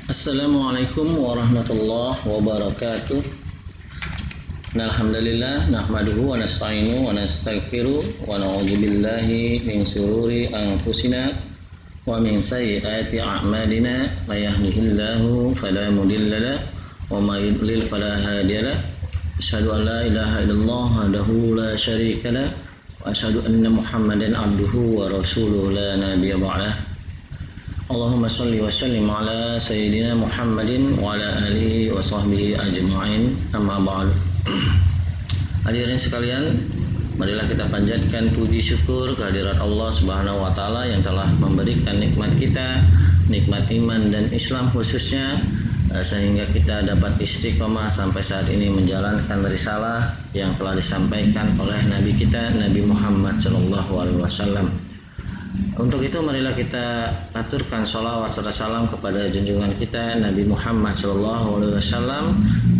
Assalamualaikum warahmatullahi wabarakatuh. Alhamdulillah nahmaduhu wa nasta'inuhu wa nastaghfiruh wa na'udzu billahi min shururi anfusina wa min sayyiati a'malina may yahdihillahu fala mudilla lahu wa may yudlil fala hadiya lahu. Asyhadu an la ilaha illallah wahdahu la syarika lahu wa asyhadu anna Muhammadan abduhu wa rasuluhu la nabiyya ba'dahu. Allahumma sholli wa sallim ala sayyidina Muhammadin wa ala alihi wa sahbihi ajma'in, amma ba'du. Hadirin sekalian, marilah kita panjatkan puji syukur kehadirat Allah Subhanahu wa taala yang telah memberikan nikmat kita, nikmat iman dan Islam khususnya, sehingga kita dapat istiqomah sampai saat ini menjalankan risalah yang telah disampaikan oleh Nabi kita Nabi Muhammad sallallahu alaihi wasallam. Untuk itu marilah kita aturkan sholawat serta salam kepada junjungan kita Nabi Muhammad SAW,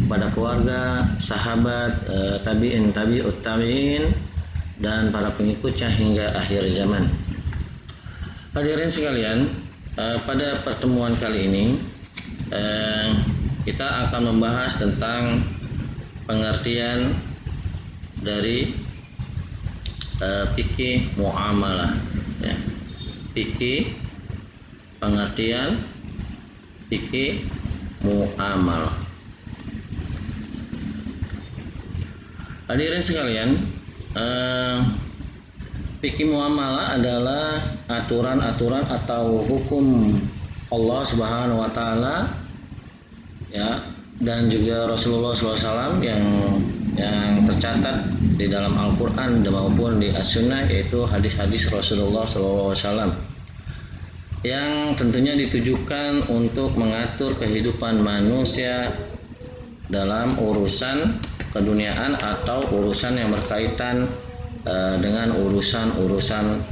kepada keluarga, sahabat, tabi'in, tabi'ut tabi'in, dan para pengikutnya hingga akhir zaman. Hadirin sekalian, pada pertemuan kali ini kita akan membahas tentang pengertian dari fikih muamalah. Ya. Fikih, pengertian fikih muamalah. Hadirin sekalian, fikih muamalah adalah aturan-aturan atau hukum Allah Subhanahu wa taala, ya, dan juga Rasulullah SAW yang tercatat di dalam Al-Quran maupun di As-Sunnah, yaitu hadis-hadis Rasulullah SAW yang tentunya ditujukan untuk mengatur kehidupan manusia dalam urusan keduniaan atau urusan yang berkaitan dengan urusan-urusan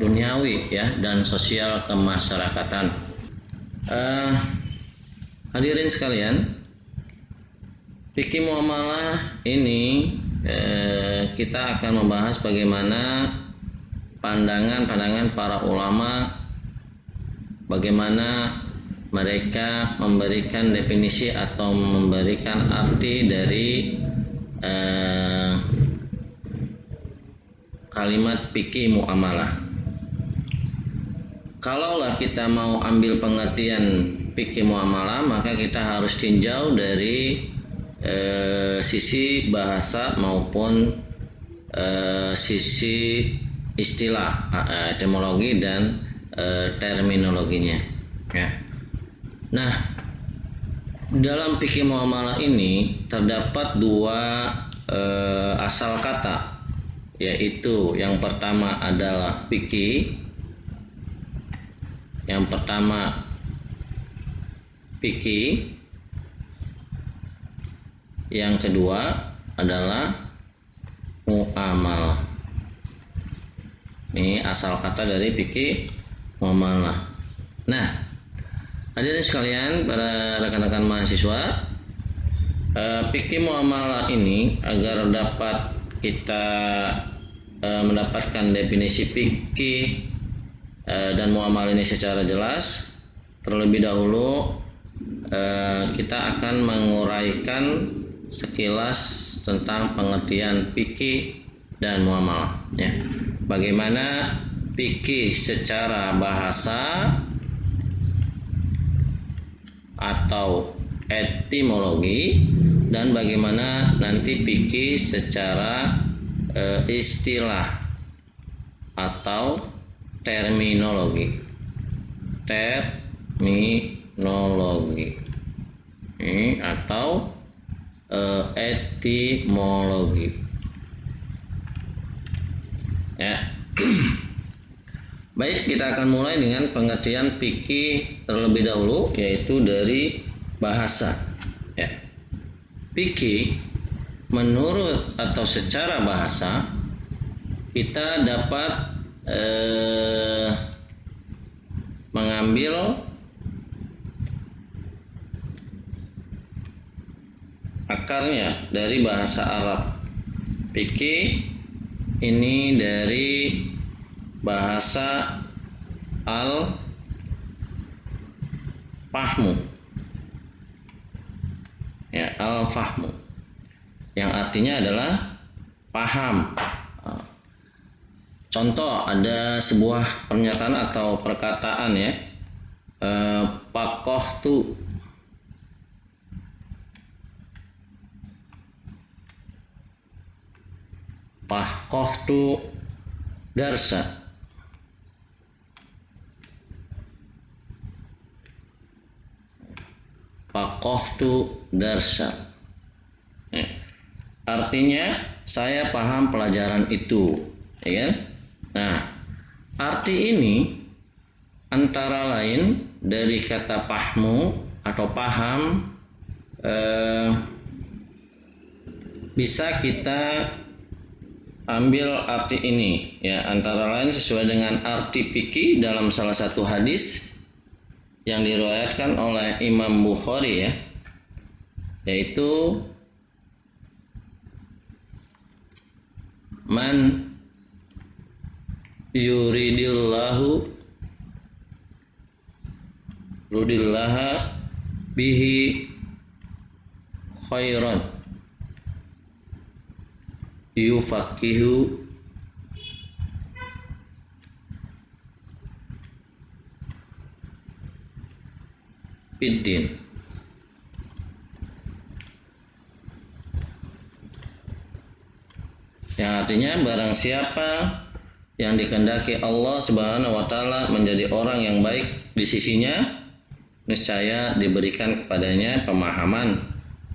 duniawi, ya, dan sosial kemasyarakatan. Hadirin sekalian, fikih muamalah ini kita akan membahas bagaimana pandangan-pandangan para ulama, bagaimana mereka memberikan definisi atau memberikan arti dari kalimat fikih muamalah. Kalaulah kita mau ambil pengertian fikih muamalah, maka kita harus tinjau dari sisi bahasa maupun sisi istilah, etimologi dan terminologinya, ya. Nah, dalam fikih muamalah ini terdapat dua asal kata, yaitu yang pertama adalah fikih. Yang pertama fikih, yang kedua adalah muamalah. Ini asal kata dari fikih muamalah. Nah, hadirin sekalian, para rekan-rekan mahasiswa, fikih muamalah ini agar dapat kita mendapatkan definisi fikih dan muamalah ini secara jelas, terlebih dahulu kita akan menguraikan sekilas tentang pengertian fikih dan muamalah, ya. Bagaimana fikih secara bahasa atau etimologi, dan bagaimana nanti fikih secara istilah atau terminologi. Ini atau etimologi, ya. Baik, kita akan mulai dengan pengertian fikih terlebih dahulu, yaitu dari bahasa, ya. Fikih menurut atau secara bahasa kita dapat mengambil akarnya dari bahasa Arab. Fikih ini dari bahasa al-fahmu. Ya, al-fahmu. Yang artinya adalah paham. Contoh, ada sebuah pernyataan atau perkataan ya. Pakohtu. Pakohtu darsa. Pakohtu darsa. Artinya saya paham pelajaran itu, ya kan? Nah, arti ini antara lain dari kata pahmu atau paham bisa kita ambil arti ini, ya, antara lain sesuai dengan arti fikih dalam salah satu hadis yang diriwayatkan oleh Imam Bukhari, ya, yaitu man yuridillahu rudillaha bihi khairan yufaqihu fiddin. Yang artinya barang siapa yang dikehendaki Allah Subhanahu wa taala menjadi orang yang baik di sisinya, niscaya diberikan kepadanya pemahaman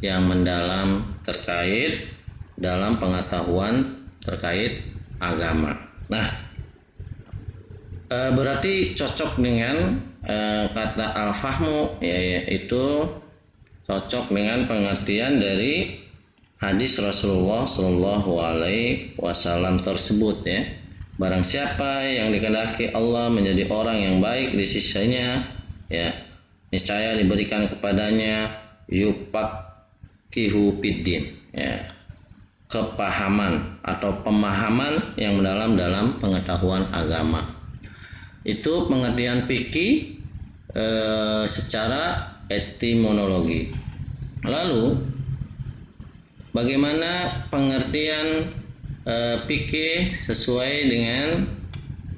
yang mendalam terkait dalam pengetahuan terkait agama. Nah, berarti cocok dengan kata al-fahmu, yaitu cocok dengan pengertian dari hadis Rasulullah Shallallahu Alaihi Wasallam tersebut, ya. Barang siapa yang dikehendaki Allah menjadi orang yang baik di sisinya, ya, niscaya diberikan kepadanya yufaqihu fiddin, ya, kepahaman atau pemahaman yang mendalam dalam pengetahuan agama. Itu pengertian fikih secara etimologi. Lalu bagaimana pengertian fikih sesuai dengan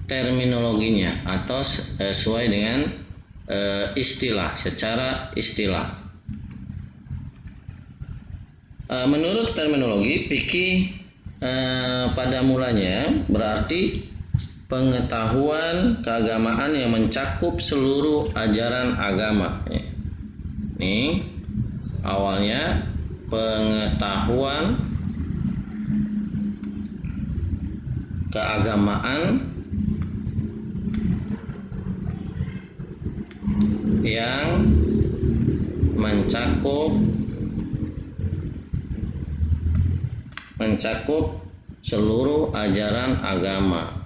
terminologinya atau sesuai dengan istilah, secara istilah. Menurut terminologi, fikih pada mulanya berarti pengetahuan keagamaan yang mencakup seluruh ajaran agama. Ini awalnya pengetahuan keagamaan yang mencakup seluruh ajaran agama.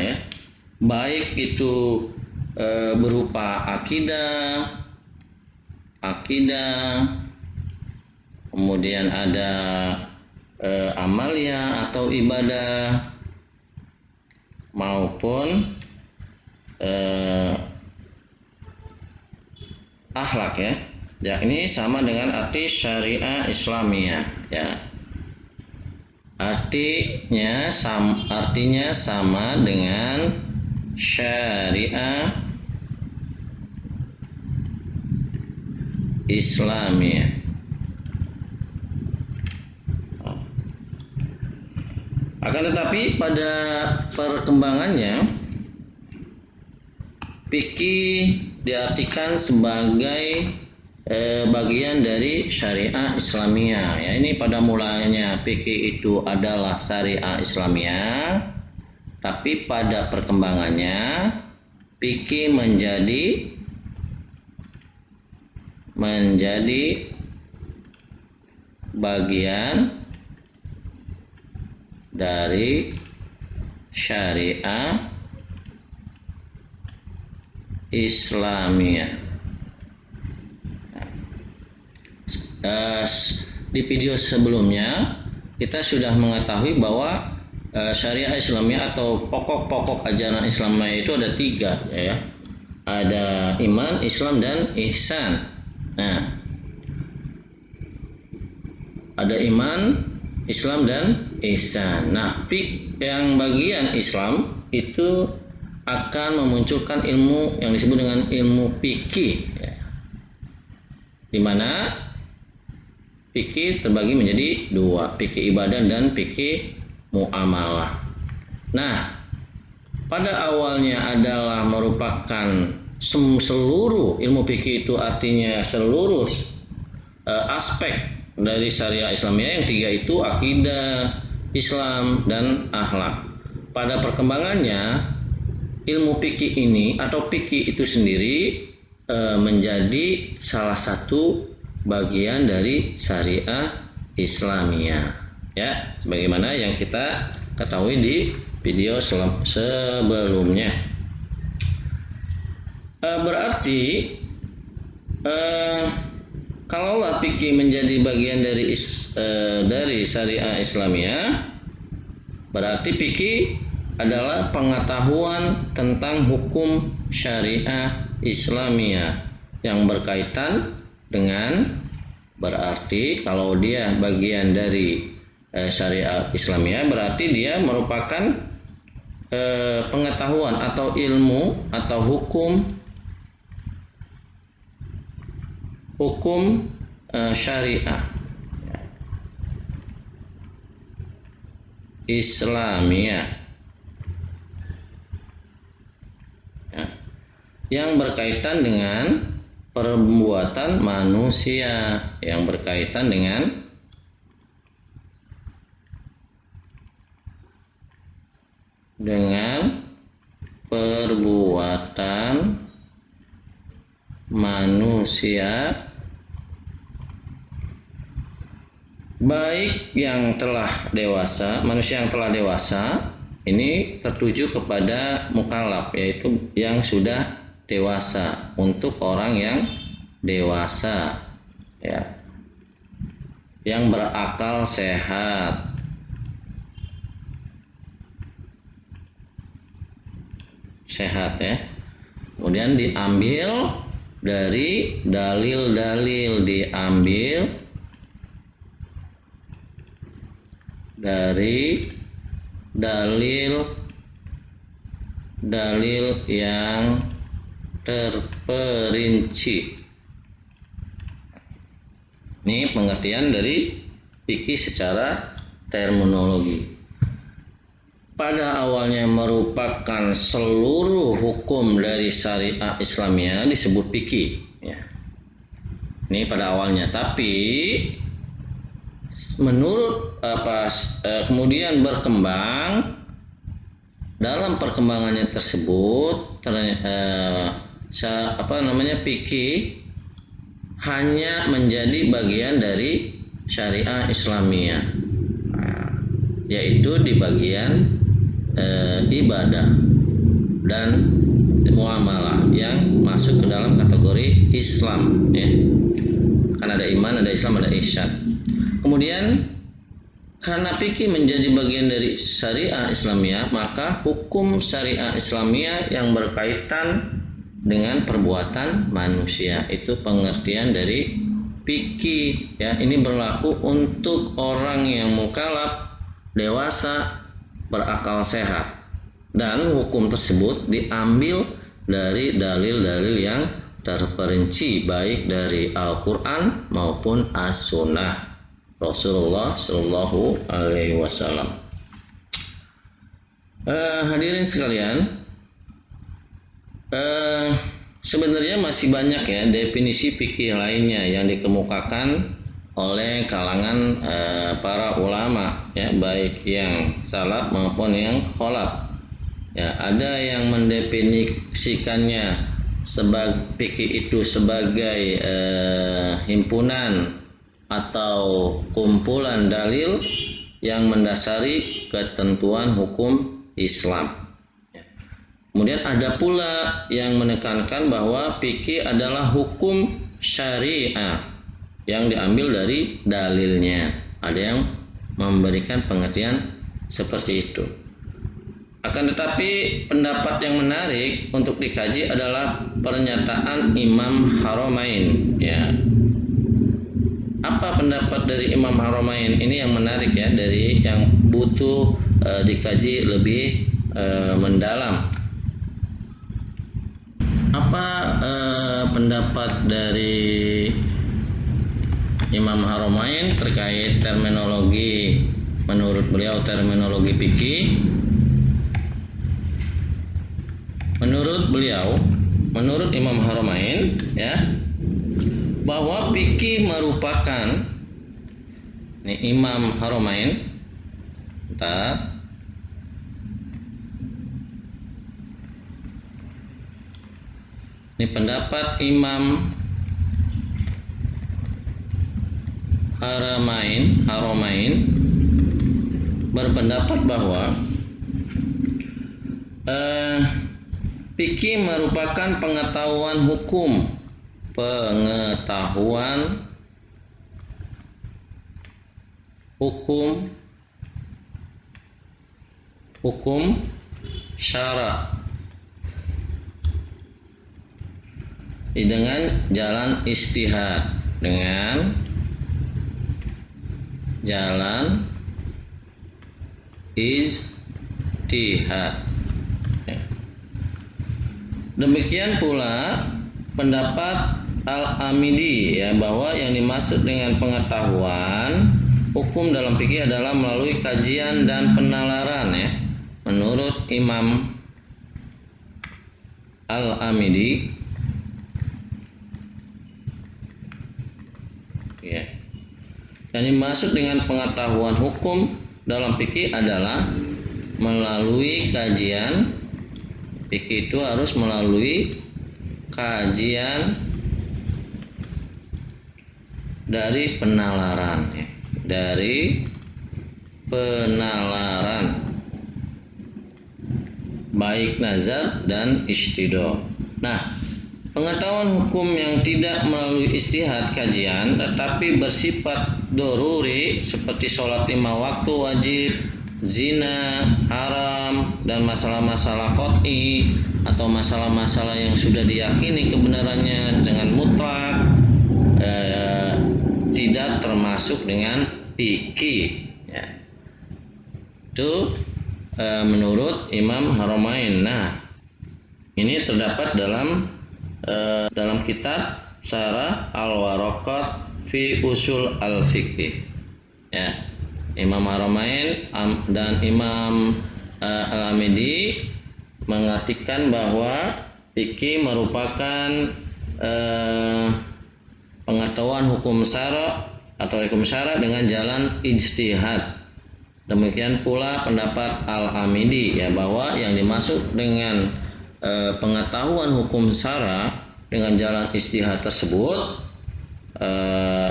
Ya, baik itu berupa akidah, kemudian ada amalia atau ibadah, maupun akhlak, ya. Ya, ini sama dengan arti syariah Islamiyah, ya. Artinya sama dengan syariah Islamiyah. Akan tetapi pada perkembangannya, fikih diartikan sebagai bagian dari syariah Islamiyah. Ya, ini pada mulanya fikih itu adalah syariah Islamiyah, tapi pada perkembangannya fikih menjadi bagian dari syariah Islamiyah. Di video sebelumnya kita sudah mengetahui bahwa syariah Islamiyah atau pokok-pokok ajaran Islamiyah itu ada 3 ya. Ada iman, Islam, dan ihsan. Nah, ada iman, Islam, dan ihsan. Nah, yang bagian Islam itu akan memunculkan ilmu yang disebut dengan ilmu fikih ya. Di mana fikih terbagi menjadi 2, fikih ibadah dan fikih muamalah. Nah, pada awalnya adalah merupakan seluruh ilmu fikih itu artinya seluruh aspek dari syariah Islamiyah yang 3 itu akidah, Islam, dan akhlak. Pada perkembangannya ilmu fikih ini atau fikih itu sendiri menjadi salah satu bagian dari syariah Islamiyah ya, sebagaimana yang kita ketahui di video sebelumnya. Berarti kalaulah fikih menjadi bagian dari syariah Islamiyah, berarti fikih adalah pengetahuan tentang hukum syariah Islamiyah yang berkaitan dengan, berarti kalau dia bagian dari syariah Islamiyah berarti dia merupakan pengetahuan atau ilmu atau hukum syariah Islamiyah ya, yang berkaitan dengan perbuatan manusia, yang berkaitan dengan perbuatan manusia, baik yang telah dewasa, manusia yang telah dewasa ini tertuju kepada mukallaf, yaitu yang sudah dewasa, untuk orang yang dewasa ya, yang berakal sehat. Ya. Kemudian diambil dari dalil-dalil, dalil yang terperinci. Ini pengertian dari fikih secara terminologi. Pada awalnya merupakan seluruh hukum dari syariah Islamiyah disebut fikih ya. Ini pada awalnya, tapi menurut kemudian berkembang, dalam perkembangannya tersebut fikih hanya menjadi bagian dari syariah Islamiyah, yaitu di bagian ibadah dan muamalah yang masuk ke dalam kategori Islam ya. Kan ada iman, ada Islam, ada ihsan. Kemudian karena fikih menjadi bagian dari syariah Islamiyah, maka hukum syariah Islamiyah yang berkaitan dengan perbuatan manusia itu pengertian dari fikih ya. Ini berlaku untuk orang yang mukallaf, dewasa, berakal sehat, dan hukum tersebut diambil dari dalil-dalil yang terperinci baik dari Al-Quran maupun As-Sunnah Rasulullah Shallallahu Alaihi Wasallam. Hadirin sekalian, sebenarnya masih banyak ya definisi fikih lainnya yang dikemukakan oleh kalangan para ulama ya, baik yang salaf maupun yang khalaf ya. Ada yang mendefinisikannya sebagai fikih itu sebagai himpunan atau kumpulan dalil yang mendasari ketentuan hukum Islam. Kemudian ada pula yang menekankan bahwa fikih adalah hukum syariah yang diambil dari dalilnya. Ada yang memberikan pengertian seperti itu. Akan tetapi pendapat yang menarik untuk dikaji adalah pernyataan Imam Haramain, ya. Apa pendapat dari Imam Haramain? Ini yang menarik, ya, dari yang butuh dikaji lebih mendalam. Apa pendapat dari Imam Haramain terkait terminologi, menurut beliau terminologi fikih? Menurut Imam Haramain, ya, bahwa fikih merupakan, ini Imam Haramain, ini pendapat Imam Haramain berpendapat bahwa fikih merupakan pengetahuan hukum syara dengan jalan ijtihad, Demikian pula pendapat Al-Amidi, ya, bahwa yang dimaksud dengan pengetahuan hukum dalam fikih adalah melalui kajian dan penalaran, ya. Menurut Imam Al-Amidi, ya, yang dimaksud dengan pengetahuan hukum dalam fikih adalah melalui kajian. Fikih itu harus melalui kajian dari penalaran, ya. Baik nazar dan ijtihad. Nah, pengetahuan hukum yang tidak melalui ijtihad kajian tetapi bersifat doruri seperti sholat 5 waktu wajib, zina, haram, dan masalah-masalah qot'i atau masalah-masalah yang sudah diyakini kebenarannya dengan mutlak, tidak termasuk dengan fikih, ya. Itu menurut Imam Haramain. Nah, ini terdapat dalam kitab Syarah Al-Waraqat fi Usul Al-Fiqh, ya. Imam Haramain dan Imam Al-Amidi mengartikan bahwa fikih merupakan pengetahuan hukum syara atau hukum syara dengan jalan ijtihad. Demikian pula pendapat Al-Amidi, ya, bahwa yang dimaksud dengan pengetahuan hukum syara dengan jalan ijtihad tersebut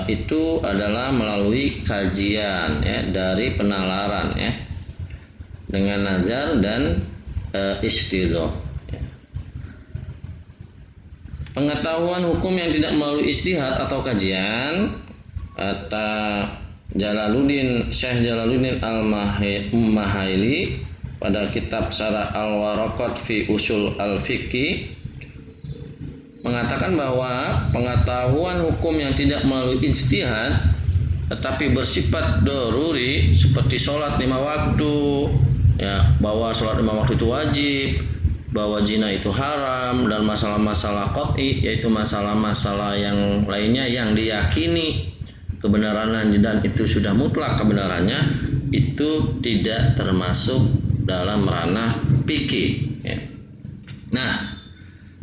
itu adalah melalui kajian, ya, dari penalaran, ya, dengan nazar dan ijtihad, ya. Pengetahuan hukum yang tidak melalui ijtihad atau kajian, kata Syekh Jalaluddin Al-Mahaili pada kitab Syarah Al-Waraqat fi Usul Al-Fiqh mengatakan bahwa pengetahuan hukum yang tidak melalui ijtihad tetapi bersifat doruri seperti sholat 5 waktu, ya, bahwa sholat 5 waktu itu wajib, bahwa zina itu haram, dan masalah-masalah qot'i, yaitu masalah-masalah yang lainnya yang diyakini kebenaran dan itu sudah mutlak kebenarannya, itu tidak termasuk dalam ranah fikih, ya. Nah,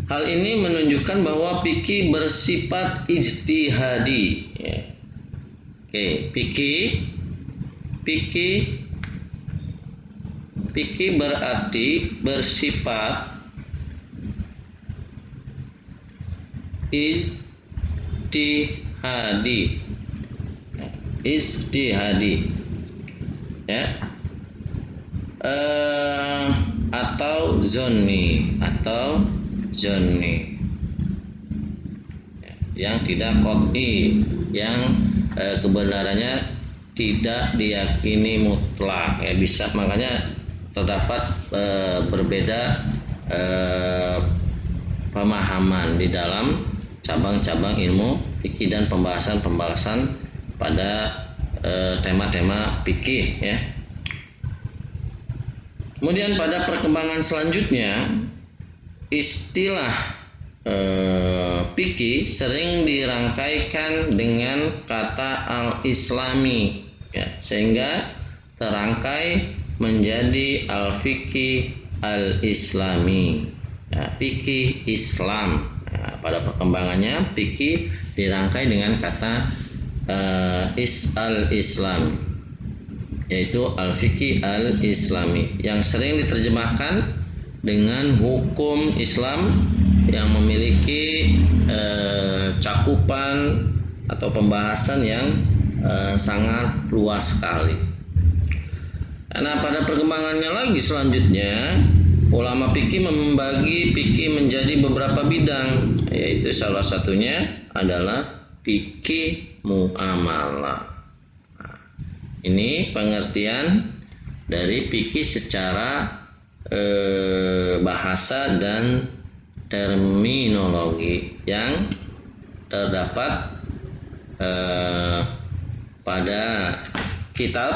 hal ini menunjukkan bahwa fikih bersifat ijtihadi, ya. Oke, fikih berarti bersifat ijtihadi, ya, atau zonni, ya, yang tidak qot'i, yang kebenarannya tidak diyakini mutlak, ya bisa, makanya terdapat berbeda pemahaman di dalam cabang-cabang ilmu fikih dan pembahasan-pembahasan pada tema-tema fikih, ya. Kemudian pada perkembangan selanjutnya, istilah fikih sering dirangkaikan dengan kata al-islami, ya, sehingga terangkai menjadi al-fikih al-islami, ya, fikih Islam. Nah, pada perkembangannya fikih dirangkai dengan kata al-islam, yaitu al-fikih al-islami, yang sering diterjemahkan dengan hukum Islam yang memiliki cakupan atau pembahasan yang sangat luas sekali. Nah, pada perkembangannya lagi selanjutnya, ulama fikih membagi fikih menjadi beberapa bidang, yaitu salah satunya adalah fikih muamalah. Nah, ini pengertian dari fikih secara bahasa dan terminologi yang terdapat pada kitab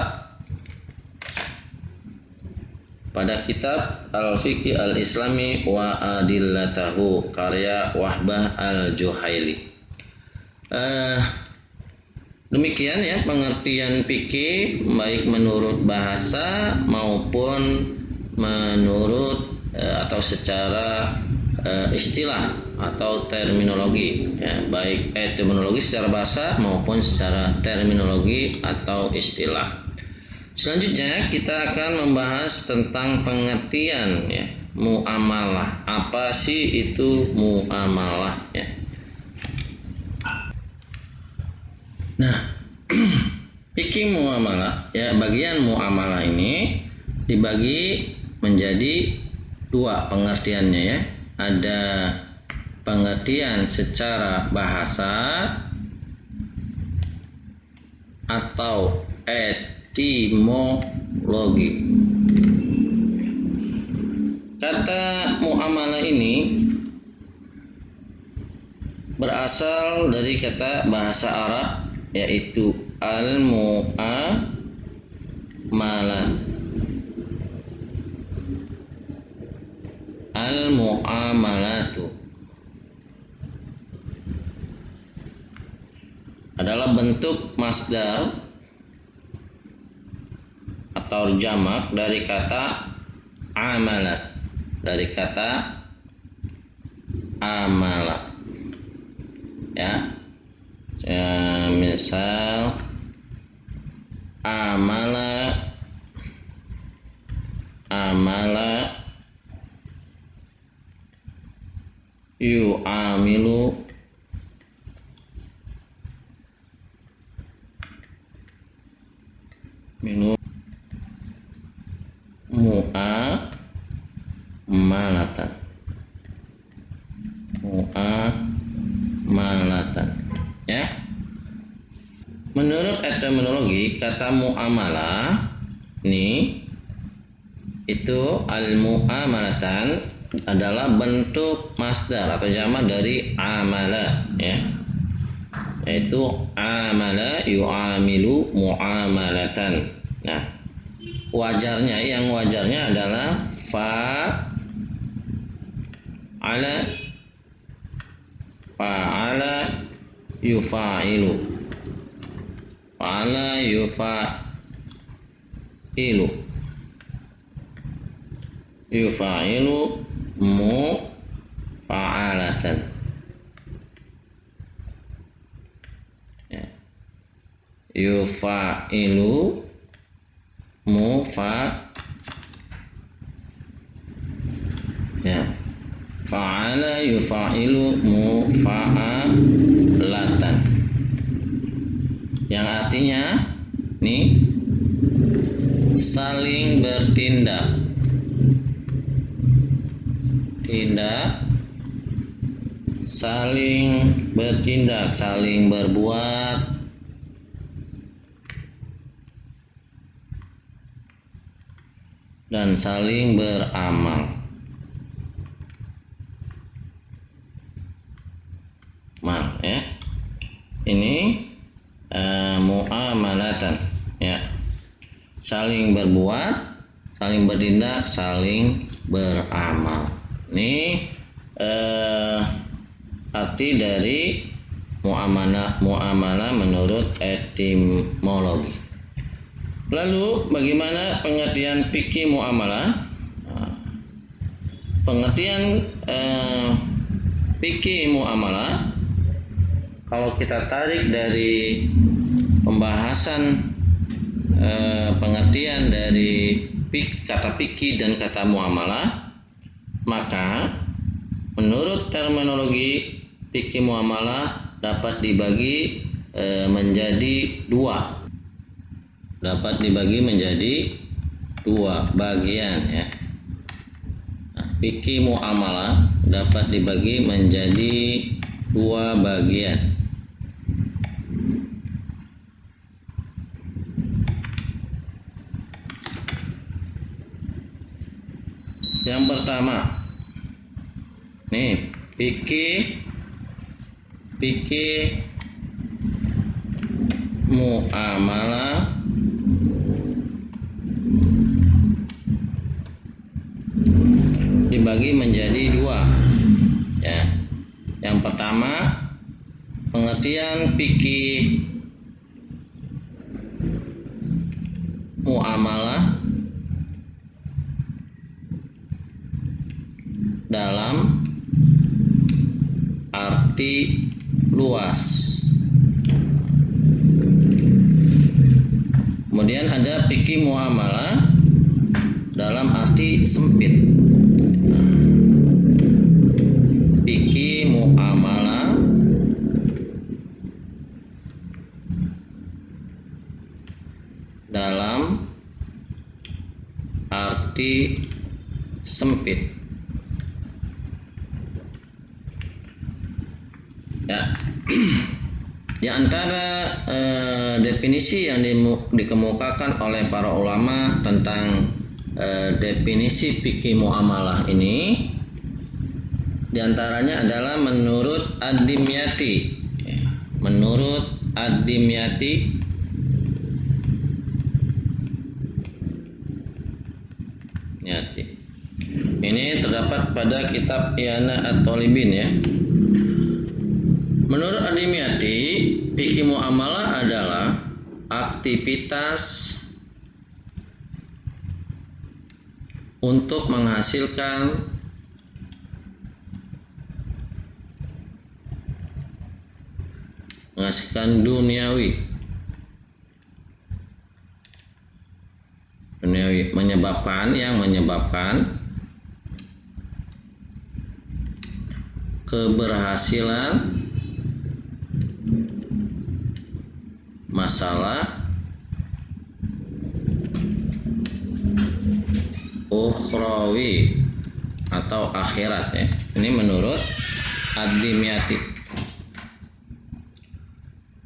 Al-Fiqh Al-Islami wa Adillatahu karya Wahbah Al-Juhaili. Demikian, ya, pengertian fikih baik menurut bahasa maupun menurut atau secara istilah atau terminologi, ya, baik terminologi secara bahasa maupun secara terminologi atau istilah. Selanjutnya kita akan membahas tentang pengertian, ya, muamalah. Apa sih itu muamalah, ya? Nah, fikih muamalah, ya, bagian muamalah ini dibagi menjadi dua pengertiannya, ya. Ada pengertian secara bahasa atau etimologi. Kata muamalah ini berasal dari kata bahasa Arab, yaitu al-mu'amalah. Al-mu'amalatu adalah bentuk masdar atau jamak dari kata amalat, dari kata amalat, ya. Misal amala yu'amilu minum mu'amalatan, ya. Menurut etimologi kata muamalah ini itu al-muamalatan adalah bentuk masdar atau jamak dari amala, ya, yaitu amala yu'amilu muamalatan. Nah, yang wajarnya adalah fa'ala yufa'ilu, yufa'ilu mufa'alatan, ya. Yufa'ilu ya, fa'ala yufa'ilu mufa'alatan, yang artinya nih saling bertindak, saling bertindak, saling berbuat, dan saling beramal. Ya. Ini muamalatan, ya. Saling berbuat, saling bertindak, saling beramal. Ini arti dari muamalah menurut etimologi. Lalu bagaimana pengertian fikih muamalah? Pengertian fikih muamalah, kalau kita tarik dari pembahasan pengertian dari kata fikih dan kata muamalah, maka menurut terminologi fikih muamalah dapat dibagi menjadi dua. Dapat dibagi menjadi dua bagian, ya. Fikih muamalah dapat dibagi menjadi dua bagian. Yang pertama, nih, fikih muamalah dibagi menjadi dua, ya. Yang pertama, pengertian fikih muamalah dalam arti luas. Kemudian ada fikih muamalah dalam arti sempit. Fikih muamalah dalam arti sempit. Ya. Di antara definisi yang dikemukakan oleh para ulama tentang definisi fikih muamalah ini, di antaranya adalah menurut Ad-Dimyati. Menurut Ad-Dimyati, ini terdapat pada kitab I'ana at-Thalibin, ya. Menurut Ad-Dimyati, fikih muamalah adalah aktivitas untuk menghasilkan duniawi, menyebabkan keberhasilan masalah ukhrawi atau akhirat, ya. Ini menurut Ad-Dimyati.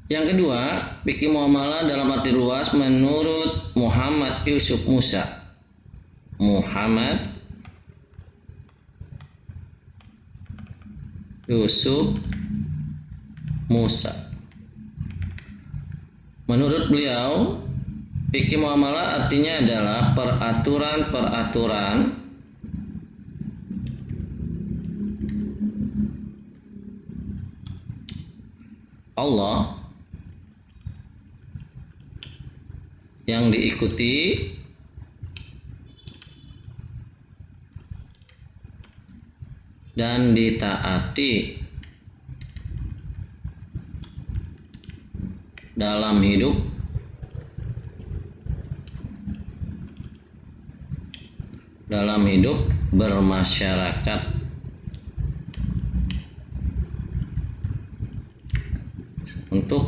Yang kedua, fikih muamalah dalam arti luas menurut Muhammad Yusuf Musa. Muhammad Yusuf Musa. Menurut beliau, fikih muamalah artinya adalah peraturan-peraturan Allah yang diikuti dan ditaati dalam hidup bermasyarakat. Untuk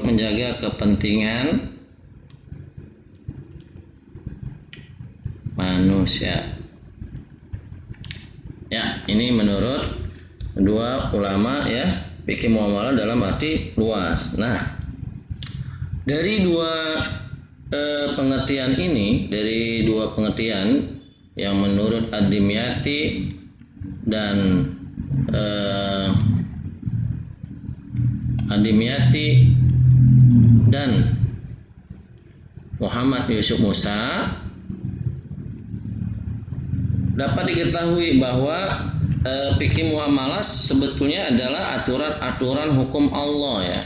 menjaga kepentingan manusia. Ya, ini menurut dua ulama, ya, fikih muamalah dalam arti luas. Nah, dari dua pengertian ini, dari dua pengertian yang menurut Ad-Dimyati dan Ad-Dimyati dan Muhammad Yusuf Musa, dapat diketahui bahwa fikih muamalah sebetulnya adalah aturan-aturan hukum Allah ya.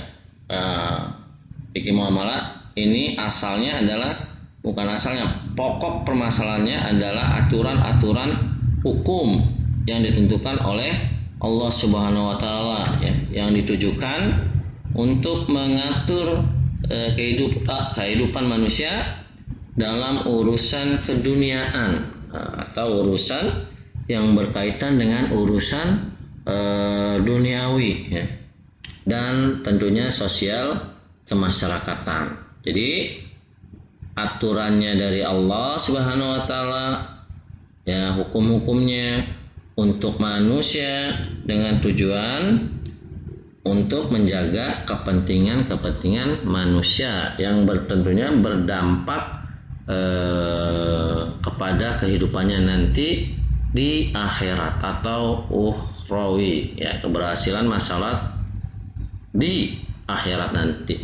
Fikih muamalah ini asalnya adalah, bukan asalnya, pokok permasalahannya adalah aturan-aturan hukum yang ditentukan oleh Allah Subhanahu wa taala ya, yang ditujukan untuk mengatur kehidupan manusia dalam urusan keduniaan atau urusan yang berkaitan dengan urusan duniawi ya, dan tentunya sosial kemasyarakatan. Jadi aturannya dari Allah Subhanahu wa taala ya, hukum-hukumnya untuk manusia dengan tujuan untuk menjaga kepentingan manusia yang tentunya berdampak kepada kehidupannya nanti di akhirat atau ukhrawi ya, keberhasilan masalah di akhirat nanti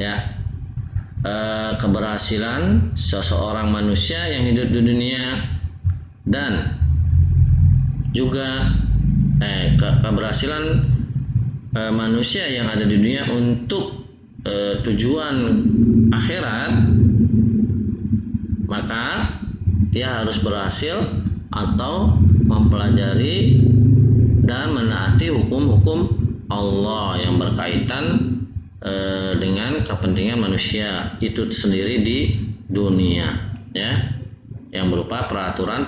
ya, keberhasilan seseorang manusia yang hidup di dunia dan juga keberhasilan manusia yang ada di dunia untuk tujuan akhirat, maka dia harus berhasil atau mempelajari dan menaati hukum-hukum Allah yang berkaitan dengan kepentingan manusia itu sendiri di dunia ya, yang berupa peraturan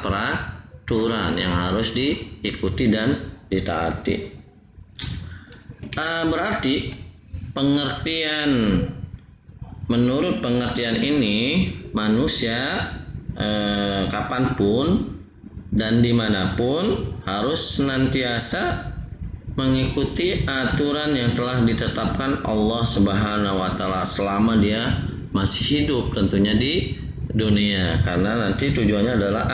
yang harus diikuti dan ditaati. Berarti menurut pengertian ini manusia kapanpun dan dimanapun harus senantiasa mengikuti aturan yang telah ditetapkan Allah Subhanahu wa taala selama dia masih hidup, tentunya di dunia, karena nanti tujuannya adalah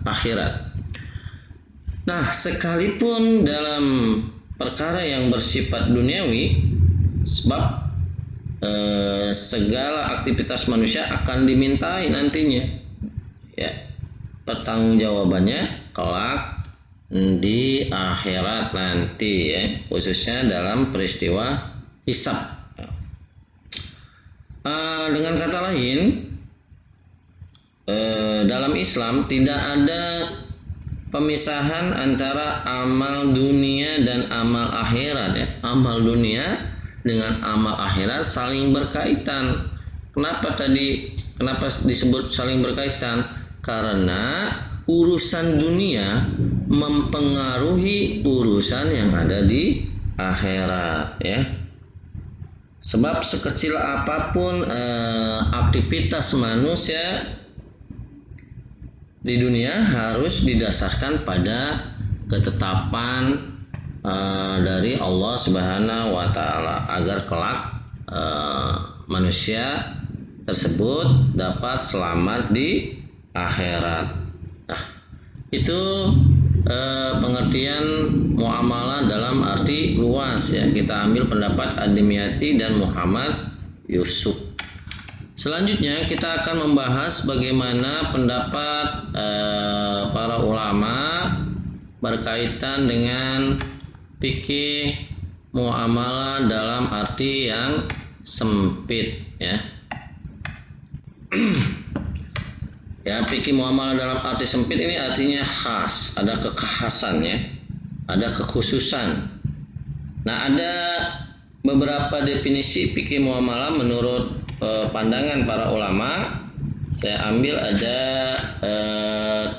akhirat. Nah, sekalipun dalam perkara yang bersifat duniawi, sebab segala aktivitas manusia akan dimintai nantinya ya pertanggungjawabannya kelak di akhirat nanti ya, khususnya dalam peristiwa hisab. Dengan kata lain, dalam Islam tidak ada pemisahan antara amal dunia dan amal akhirat ya. Amal dunia dengan amal akhirat saling berkaitan. Kenapa disebut saling berkaitan? Karena urusan dunia mempengaruhi urusan yang ada di akhirat ya. Sebab sekecil apapun aktivitas manusia di dunia harus didasarkan pada ketetapan dari Allah Subhanahu wa taala agar kelak manusia tersebut dapat selamat di akhirat. Nah, itu pengertian muamalah dalam arti luas ya. Kita ambil pendapat Ad-Dimyati dan Muhammad Yusuf. Selanjutnya kita akan membahas bagaimana pendapat para ulama berkaitan dengan fikih muamalah dalam arti yang sempit ya. Ya, fikih muamalah dalam arti sempit ini artinya khas, ada kekhasannya, ada kekhususan. Nah, ada beberapa definisi fikih muamalah menurut pandangan para ulama. Saya ambil ada 3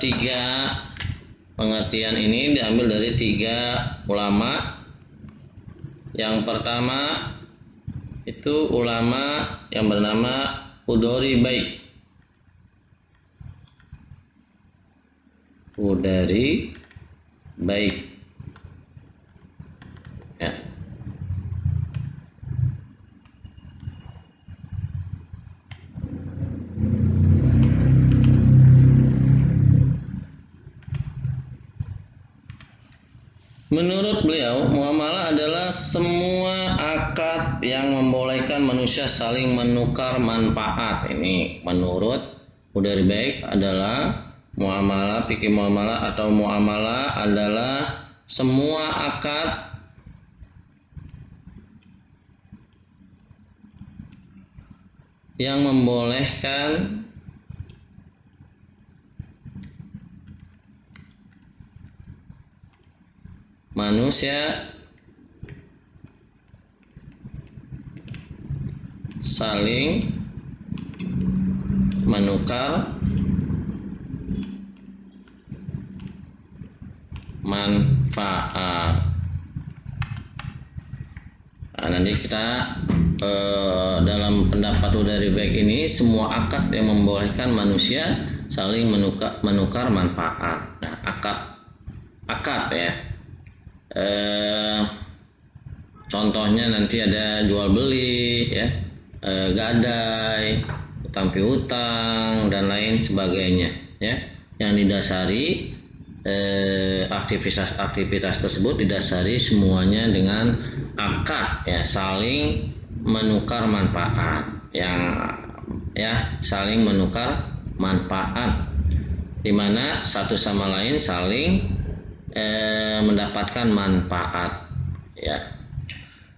pengertian ini diambil dari 3 ulama. Yang pertama itu ulama yang bernama Udori Baik ya. Menurut beliau, muamalah adalah semua akad yang membolehkan manusia saling menukar manfaat. Ini menurut Mudari Baik adalah muamalah, fikih muamalah atau muamalah adalah semua akad yang membolehkan manusia saling menukar manfaat. Nah, nanti kita dalam pendapat dari baik ini semua akad yang membolehkan manusia saling menukar manfaat. Nah, akad ya. Contohnya nanti ada jual beli ya, gadai, utang piutang dan lain sebagainya ya, yang didasari aktivitas tersebut didasari semuanya dengan akad ya, saling menukar manfaat saling menukar manfaat di mana satu sama lain saling mendapatkan manfaat ya.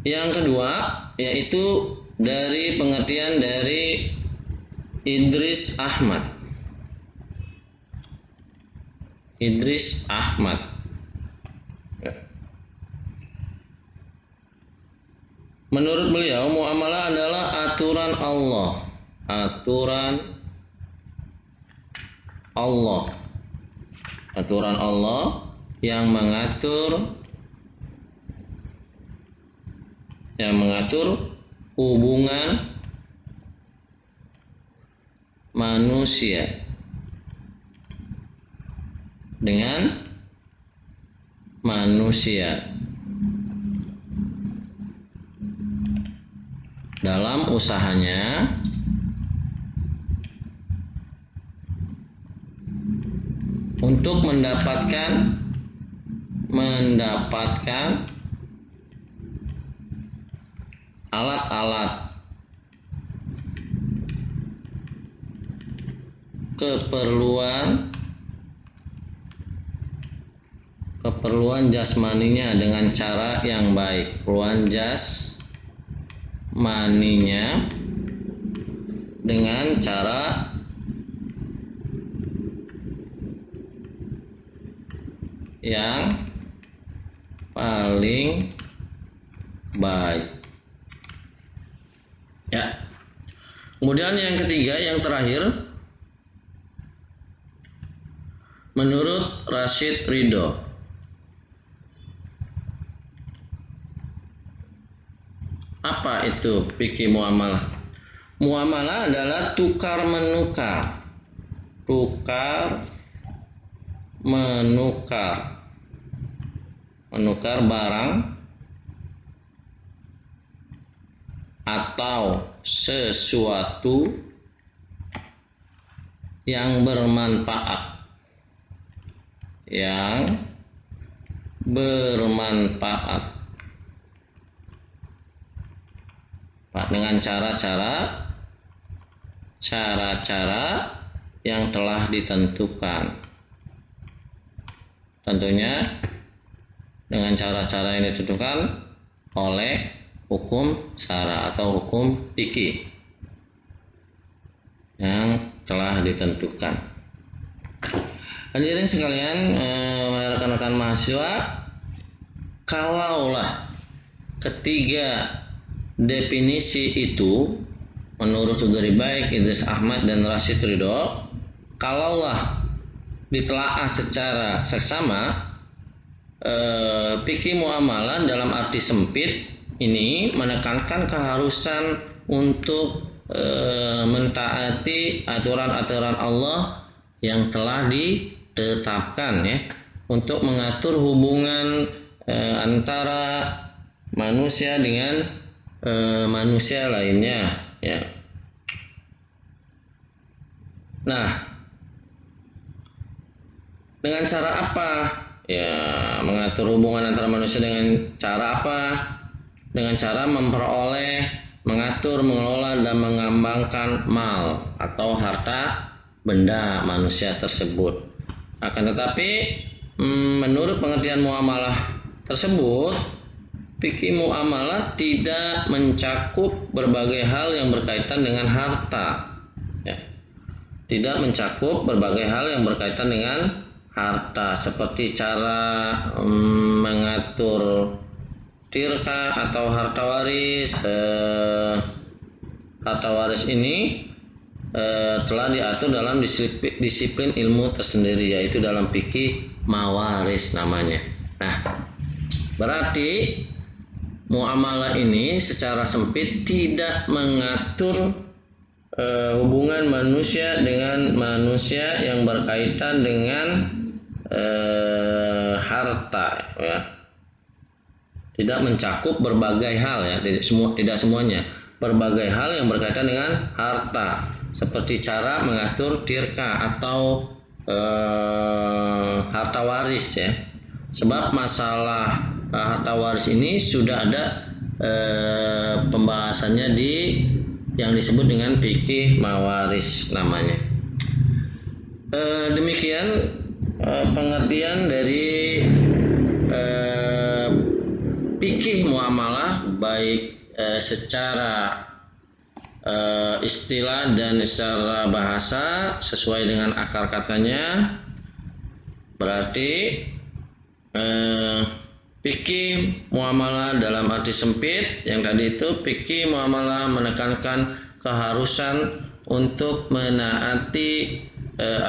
Yang kedua yaitu dari pengertian dari Idris Ahmad. Menurut beliau, muamalah adalah aturan Allah yang mengatur hubungan manusia dengan manusia dalam usahanya untuk mendapatkan alat-alat keperluan jasmaninya dengan cara yang baik. Keperluan jasmaninya dengan cara yang paling baik. Ya. Kemudian yang ketiga, yang terakhir, menurut Rashid Ridho, apa itu fikih muamalah? Muamalah adalah tukar menukar barang atau sesuatu yang bermanfaat dengan cara-cara yang telah ditentukan. Tentunya dengan cara-cara yang ditentukan oleh hukum syara atau hukum fikih yang telah ditentukan. Hadirin sekalian, rekan-rekan mahasiswa, kalaulah ketiga definisi itu menurut Mudari Baik, Idris Ahmad dan Rashid Ridho, kalaulah ditelaah secara seksama, fikih muamalah dalam arti sempit ini menekankan keharusan untuk mentaati aturan-aturan Allah yang telah ditetapkan ya, untuk mengatur hubungan antara manusia dengan manusia lainnya ya. Nah, dengan cara apa ya mengatur hubungan antara manusia dengan cara apa? Dengan cara memperoleh, mengatur, mengelola dan mengembangkan mal atau harta benda manusia tersebut. Akan tetapi menurut pengertian muamalah tersebut, fikih muamalah tidak mencakup berbagai hal yang berkaitan dengan harta. Ya. Tidak mencakup berbagai hal yang berkaitan dengan harta, seperti cara mengatur tirka atau harta waris. Harta waris ini telah diatur dalam disiplin ilmu tersendiri, yaitu dalam fikih mawaris namanya. Nah, berarti muamalah ini secara sempit tidak mengatur hubungan manusia dengan manusia yang berkaitan dengan harta, ya. Tidak mencakup berbagai hal, ya, tidak semuanya. Berbagai hal yang berkaitan dengan harta, seperti cara mengatur tirka atau harta waris, ya. Sebab masalah harta waris ini sudah ada pembahasannya di yang disebut dengan fikih mawaris namanya. Demikian pengertian dari fikih muamalah, baik secara istilah dan secara bahasa sesuai dengan akar katanya. Berarti fikih muamalah dalam arti sempit yang tadi itu, fikih muamalah menekankan keharusan untuk menaati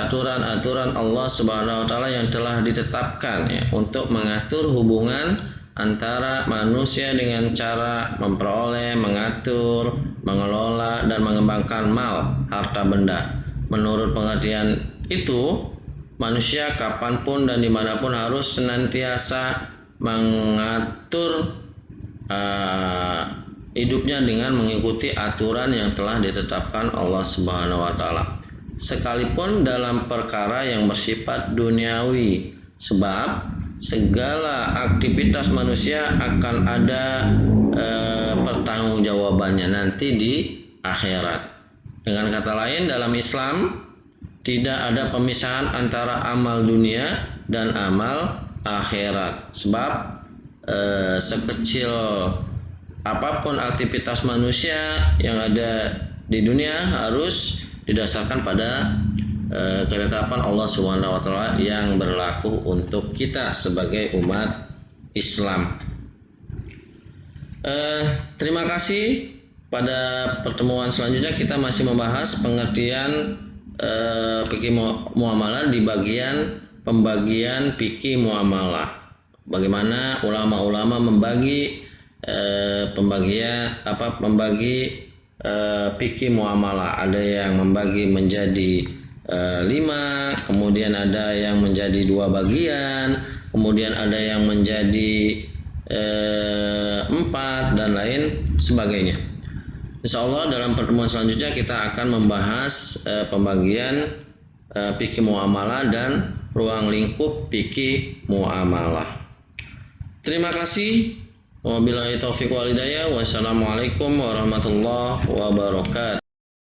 aturan-aturan Allah Subhanahu wa taala yang telah ditetapkan, ya, untuk mengatur hubungan antara manusia dengan cara memperoleh, mengatur, mengelola dan mengembangkan mal, harta benda. Menurut pengertian itu, manusia kapanpun dan dimanapun harus senantiasa mengatur hidupnya dengan mengikuti aturan yang telah ditetapkan Allah Subhanahu wa taala, sekalipun dalam perkara yang bersifat duniawi, sebab segala aktivitas manusia akan ada pertanggungjawabannya nanti di akhirat. Dengan kata lain, dalam Islam tidak ada pemisahan antara amal dunia dan amal akhirat. Sebab sekecil apapun aktivitas manusia yang ada di dunia harus didasarkan pada ketetapan Allah Subhanahu wa taala yang berlaku untuk kita sebagai umat Islam. Terima kasih. Pada pertemuan selanjutnya kita masih membahas pengertian fikih muamalah di bagian pembagian fikih muamalah. Bagaimana ulama-ulama membagi fikih muamalah. Ada yang membagi menjadi 5, kemudian ada yang menjadi 2 bagian, kemudian ada yang menjadi 4 dan lain sebagainya. Insya Allah dalam pertemuan selanjutnya kita akan membahas pembagian fikih muamalah dan ruang lingkup fikih muamalah. Terima kasih. Wabillahi taufiq wal hidayah. Wassalamualaikum warahmatullahi wabarakatuh.